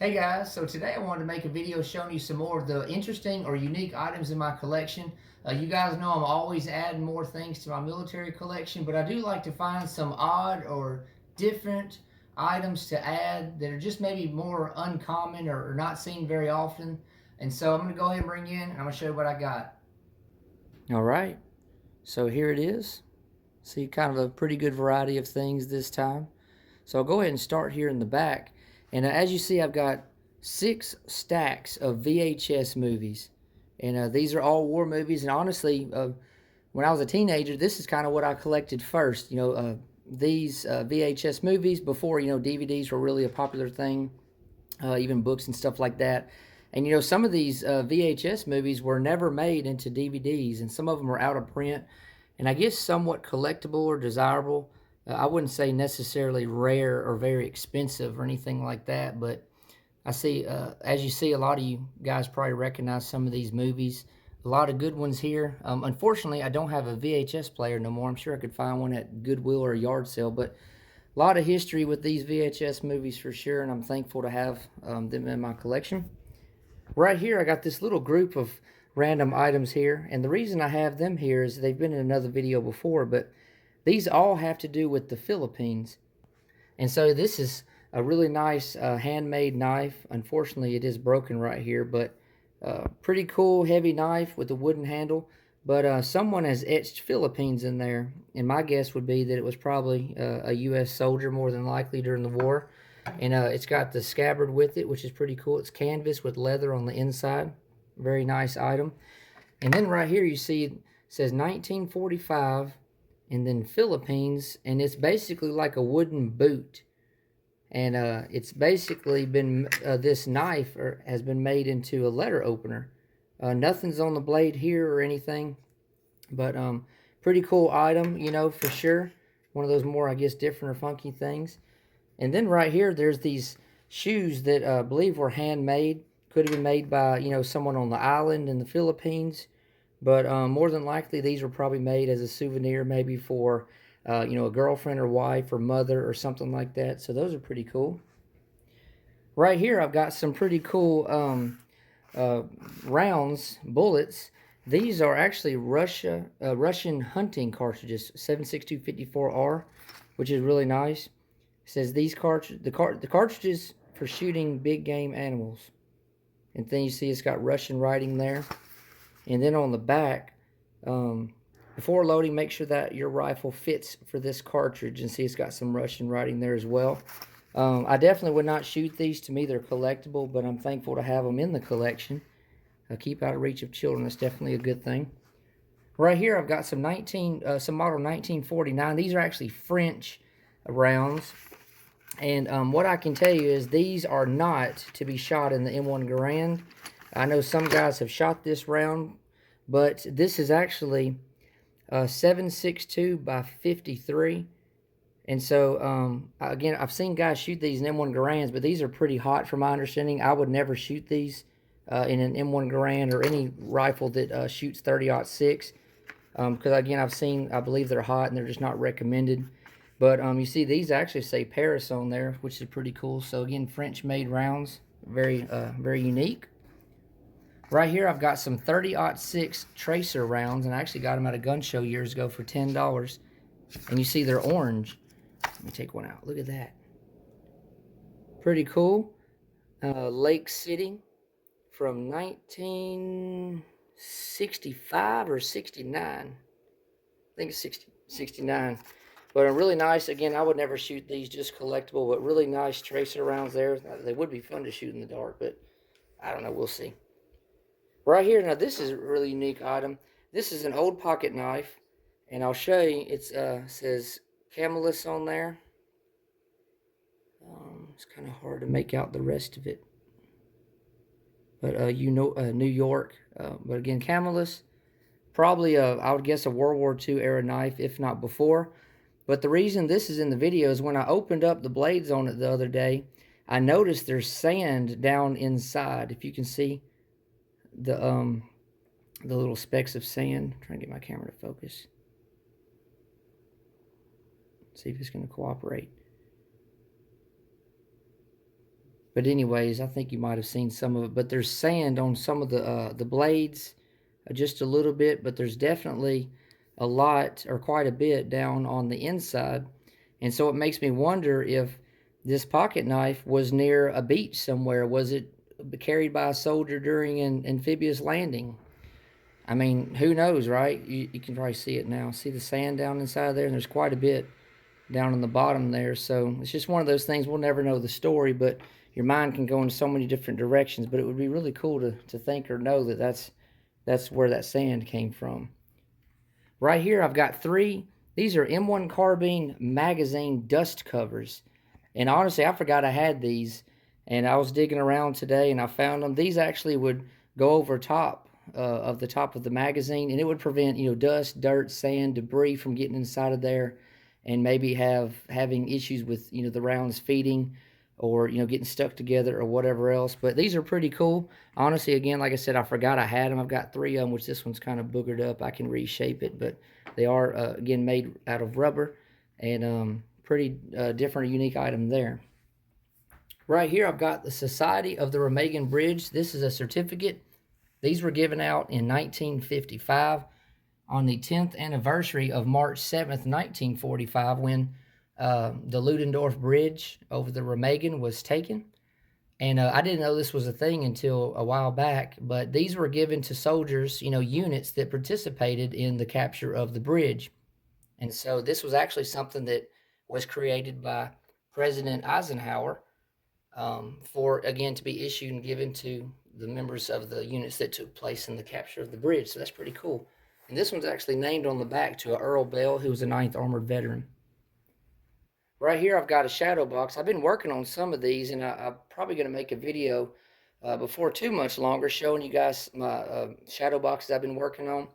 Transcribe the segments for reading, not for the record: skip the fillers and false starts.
Hey guys, so today I wanted to make a video showing you some more of the interesting or unique items in my collection. You guys know I'm always adding more things to my military collection, but I do like to find some odd or different items to add that are just maybe more uncommon or not seen very often. And so I'm going to go ahead and bring you in and I'm going to show you what I got. All right, so here it is. See, kind of a pretty good variety of things this time. So I'll go ahead and start here in the back. And as you see, I've got 6 stacks of VHS movies. And these are all war movies. And honestly, when I was a teenager, this is kind of what I collected first. These VHS movies before, DVDs were really a popular thing, even books and stuff like that. And, some of these VHS movies were never made into DVDs, and some of them are out of print. And I guess somewhat collectible or desirable. I wouldn't say necessarily rare or very expensive or anything like that, but I see, as you see, a lot of you guys probably recognize some of these movies. A lot of good ones here. Unfortunately, I don't have a VHS player no more. I'm sure I could find one at Goodwill or a yard sale, but a lot of history with these VHS movies for sure, and I'm thankful to have them in my collection. Right here, I got this little group of random items here, and the reason I have them here is they've been in another video before, but these all have to do with the Philippines. And so this is a really nice handmade knife. Unfortunately, it is broken right here, but pretty cool heavy knife with a wooden handle. But someone has etched Philippines in there, and my guess would be that it was probably a U.S. soldier more than likely during the war. And it's got the scabbard with it, which is pretty cool. It's canvas with leather on the inside. Very nice item. And then right here you see it says 1945 and then Philippines, and it's basically like a wooden boot. And it's basically been, this knife has been made into a letter opener. Nothing's on the blade here or anything, but pretty cool item, for sure. One of those more, I guess, different or funky things. And then right here, there's these shoes that I believe were handmade. Could have been made by, someone on the island in the Philippines. But more than likely, these were probably made as a souvenir, maybe for, a girlfriend or wife or mother or something like that. So those are pretty cool. Right here, I've got some pretty cool rounds, bullets. These are actually Russian hunting cartridges, 7.6254R, which is really nice. It says these the cartridges for shooting big game animals. And then you see it's got Russian writing there. And then on the back, before loading, make sure that your rifle fits for this cartridge. And see, it's got some Russian writing there as well. I definitely would not shoot these. To me, they're collectible, but I'm thankful to have them in the collection. Keep out of reach of children. That's definitely a good thing. Right here, I've got some model 1949. These are actually French rounds. And what I can tell you is these are not to be shot in the M1 Garand. I know some guys have shot this round, but this is actually 7.62 by 53. And so, again, I've seen guys shoot these in M1 Garands, but these are pretty hot from my understanding. I would never shoot these in an M1 Garand or any rifle that shoots 30-06. Because, again, I believe they're hot and they're just not recommended. But you see, these actually say Paris on there, which is pretty cool. So, again, French-made rounds, very unique. Right here, I've got some 30-06 tracer rounds, and I actually got them at a gun show years ago for $10. And you see they're orange. Let me take one out. Look at that. Pretty cool. Lake City from 1965 or 69. I think it's 69. But really nice. Again, I would never shoot these, just collectible, but really nice tracer rounds there. They would be fun to shoot in the dark, but I don't know. We'll see. Right here, now this is a really unique item. This is an old pocket knife, and I'll show you. It says Camelus on there. It's kind of hard to make out the rest of it. But New York. But again, Camelus, probably I would guess a World War II era knife, if not before. But the reason this is in the video is when I opened up the blades on it the other day, I noticed there's sand down inside. If you can see the little specks of sand. I'm trying to get my camera to focus. See if it's going to cooperate. But anyways, I think you might have seen some of it. But there's sand on some of the blades, just a little bit. But there's definitely a lot or quite a bit down on the inside. And so it makes me wonder if this pocket knife was near a beach somewhere. Was it carried by a soldier during an amphibious landing? I mean, who knows, right? You can probably see it now. See the sand down inside there? And there's quite a bit down on the bottom there. So it's just one of those things. We'll never know the story, but your mind can go in so many different directions. But it would be really cool to think or know that that's where that sand came from. Right here, I've got three. These are M1 carbine magazine dust covers. And honestly, I forgot I had these. And I was digging around today and I found them. These actually would go over top of the top of the magazine, and it would prevent, dust, dirt, sand, debris from getting inside of there, and maybe having issues with, the rounds feeding, or getting stuck together or whatever else. But these are pretty cool. Honestly, again, like I said, I forgot I had them. I've got three of them, which this one's kind of boogered up. I can reshape it, but they are again made out of rubber, and pretty different, unique item there. Right here, I've got the Society of the Remagen Bridge. This is a certificate. These were given out in 1955 on the 10th anniversary of March 7th, 1945, when the Ludendorff Bridge over the Remagen was taken. And I didn't know this was a thing until a while back, but these were given to soldiers, units that participated in the capture of the bridge. And so this was actually something that was created by President Eisenhower, for, again, to be issued and given to the members of the units that took place in the capture of the bridge. So that's pretty cool. And this one's actually named on the back to Earl Bell, who was a 9th Armored veteran. Right here, I've got a shadow box. I've been working on some of these, and I'm probably going to make a video before too much longer showing you guys my shadow boxes I've been working on.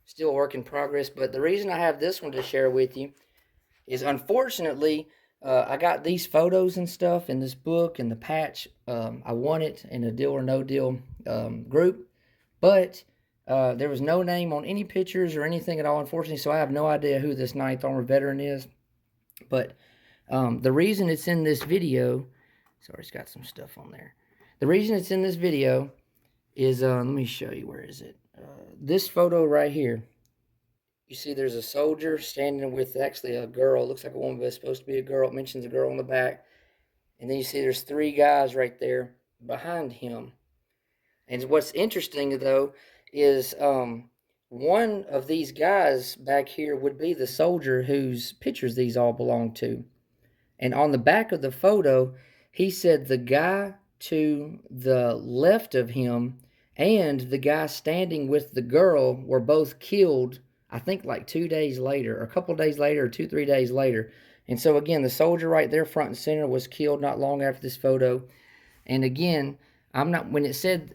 Still a work in progress, but the reason I have this one to share with you is, unfortunately, I got these photos and stuff in this book and the patch. I won it in a Deal or No Deal group, but there was no name on any pictures or anything at all, unfortunately, so I have no idea who this 9th Armored veteran is. But the reason it's in this video, sorry, it's got some stuff on there. The reason it's in this video is, let me show you, where is it? This photo right here. You see there's a soldier standing with actually a girl. Looks like a woman, but it's supposed to be a girl. It mentions a girl on the back. And then you see there's three guys right there behind him. And what's interesting, though, is one of these guys back here would be the soldier whose pictures these all belong to. And on the back of the photo, he said the guy to the left of him and the guy standing with the girl were both killed, I think like 2 days later, or a couple days later, or 2-3 days later. And so again, the soldier right there front and center was killed not long after this photo. And again, I'm not, when it said,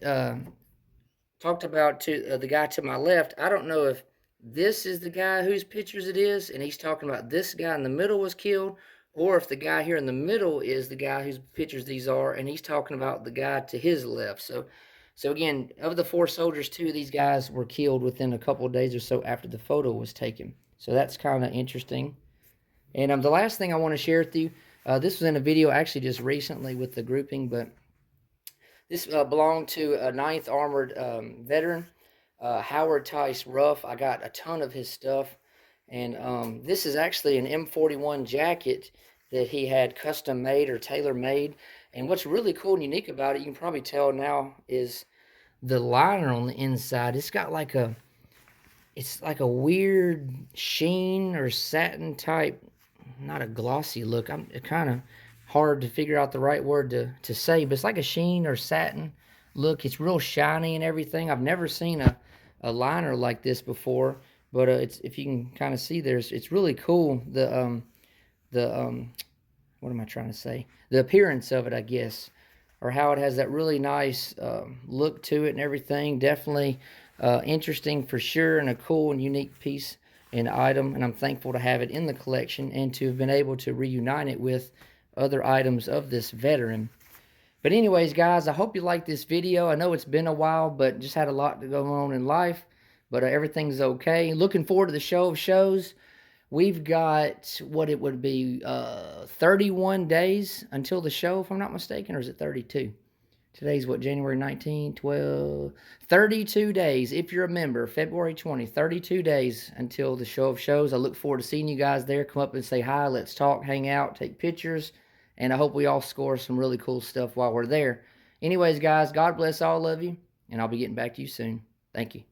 talked about to the guy to my left, I don't know if this is the guy whose pictures it is, and he's talking about this guy in the middle was killed, or if the guy here in the middle is the guy whose pictures these are, and he's talking about the guy to his left. So again, of the 4 soldiers, 2 of these guys were killed within a couple of days or so after the photo was taken. So that's kind of interesting. And the last thing I want to share with you, this was in a video actually just recently with the grouping, but this belonged to a 9th Armored veteran, Howard Tice Ruff. I got a ton of his stuff. And this is actually an M41 jacket that he had custom made or tailor made. And what's really cool and unique about it, you can probably tell now, is the liner on the inside. It's got like it's like a weird sheen or satin type, not a glossy look. It's kind of hard to figure out the right word to say, but it's like a sheen or satin look. It's real shiny and everything. I've never seen a liner like this before, but it's, if you can kind of see there, it's really cool. What am I trying to say? The appearance of it, I guess, or how it has that really nice look to it and everything. Definitely interesting for sure, and a cool and unique piece and item. And I'm thankful to have it in the collection and to have been able to reunite it with other items of this veteran. But anyways, guys, I hope you liked this video. I know it's been a while, but just had a lot to go on in life. But everything's okay. Looking forward to the show of shows. We've got what it would be 31 days until the show, if I'm not mistaken, or is it 32? Today's what, January 19, 12, 32 days. If you're a member, February 20, 32 days until the show of shows. I look forward to seeing you guys there. Come up and say hi. Let's talk, hang out, take pictures. And I hope we all score some really cool stuff while we're there. Anyways, guys, God bless all of you. And I'll be getting back to you soon. Thank you.